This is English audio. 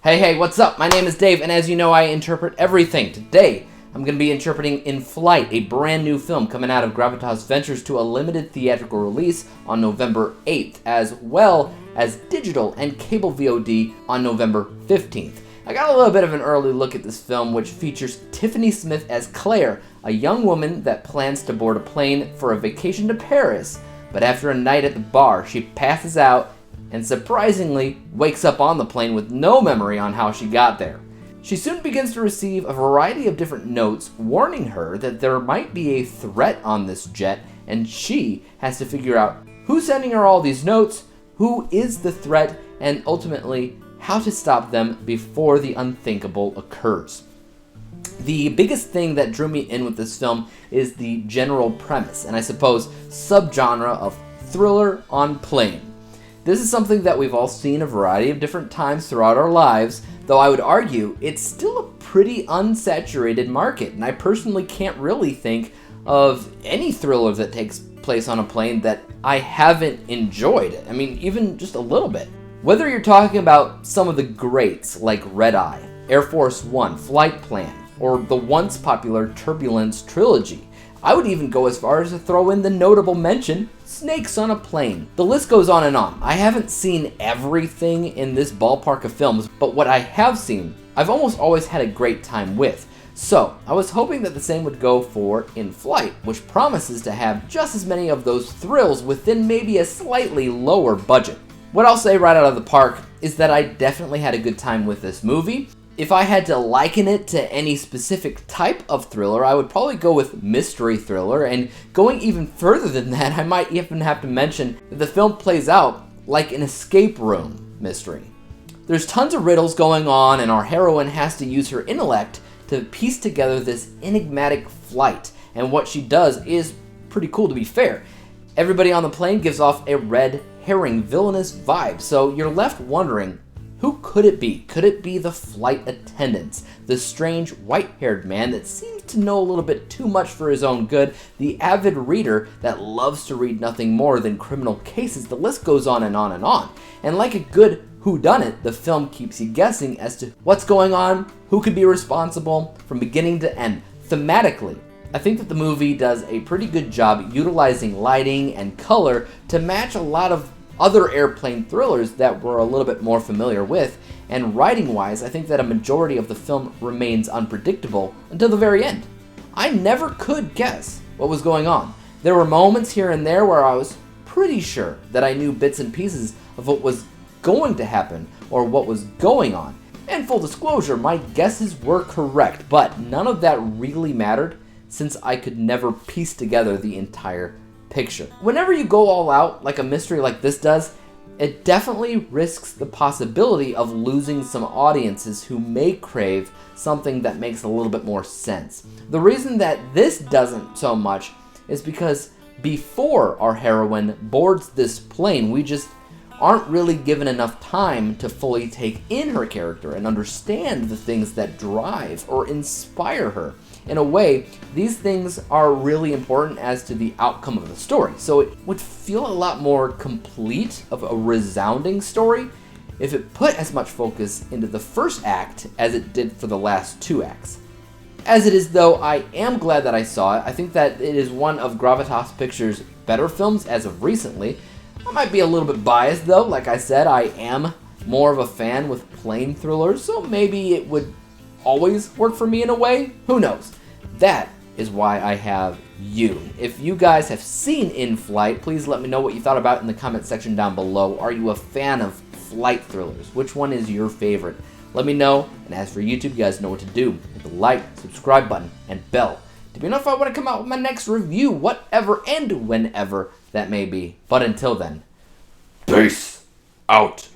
Hey, what's up? My name is Dave, and as you know, I interpret everything. Today, I'm going to be interpreting In Flight, a brand new film coming out of Gravitas Ventures to a limited theatrical release on November 8th, as well as digital and cable VOD on November 15th. I got a little bit of an early look at this film, which features Tiffany Smith as Claire, a young woman that plans to board a plane for a vacation to Paris, but after a night at the bar, she passes out and surprisingly wakes up on the plane with no memory on how she got there. She soon begins to receive a variety of different notes warning her that there might be a threat on this jet, and she has to figure out who's sending her all these notes, who is the threat, and ultimately how to stop them before the unthinkable occurs. The biggest thing that drew me in with this film is the general premise, and I suppose subgenre of thriller on plane. This is something that we've all seen a variety of different times throughout our lives, though I would argue it's still a pretty unsaturated market, and I personally can't really think of any thriller that takes place on a plane that I haven't enjoyed. I mean, even just a little bit. Whether you're talking about some of the greats like Red Eye, Air Force One, Flight Plan, or the once popular Turbulence trilogy, I would even go as far as to throw in the notable mention, Snakes on a Plane. The list goes on and on. I haven't seen everything in this ballpark of films, but what I have seen, I've almost always had a great time with. So, I was hoping that the same would go for In Flight, which promises to have just as many of those thrills within maybe a slightly lower budget. What I'll say right out of the park is that I definitely had a good time with this movie. If I had to liken it to any specific type of thriller, I would probably go with mystery thriller, and going even further than that, I might even have to mention that the film plays out like an escape room mystery. There's tons of riddles going on, and our heroine has to use her intellect to piece together this enigmatic flight, and what she does is pretty cool, to be fair. Everybody on the plane gives off a red herring villainous vibe, so you're left wondering, who could it be? Could it be the flight attendants, the strange white-haired man that seems to know a little bit too much for his own good, the avid reader that loves to read nothing more than criminal cases? The list goes on and on and on. And like a good whodunit, the film keeps you guessing as to what's going on, who could be responsible, from beginning to end. Thematically, I think that the movie does a pretty good job utilizing lighting and color to match a lot of other airplane thrillers that we're a little bit more familiar with, and writing-wise, I think that a majority of the film remains unpredictable until the very end. I never could guess what was going on. There were moments here and there where I was pretty sure that I knew bits and pieces of what was going to happen or what was going on. And full disclosure, my guesses were correct, but none of that really mattered since I could never piece together the entire picture. Whenever you go all out like a mystery like this does, it definitely risks the possibility of losing some audiences who may crave something that makes a little bit more sense. The reason that this doesn't so much is because before our heroine boards this plane, we just aren't really given enough time to fully take in her character and understand the things that drive or inspire her. In a way, these things are really important as to the outcome of the story, so it would feel a lot more complete of a resounding story if it put as much focus into the first act as it did for the last two acts. As it is, though, I am glad that I saw it. I think that it is one of Gravitas Pictures' better films as of recently. I might be a little bit biased, though. Like I said, I am more of a fan with plane thrillers, so maybe it would always work for me in a way. Who knows? That is why I have you. If you guys have seen In Flight, please let me know what you thought about it in the comment section down below. Are you a fan of flight thrillers? Which one is your favorite? Let me know. And as for YouTube, you guys know what to do. Hit the like, subscribe button, and bell to be notified when I come out with my next review, whatever and whenever that may be. But until then, peace out.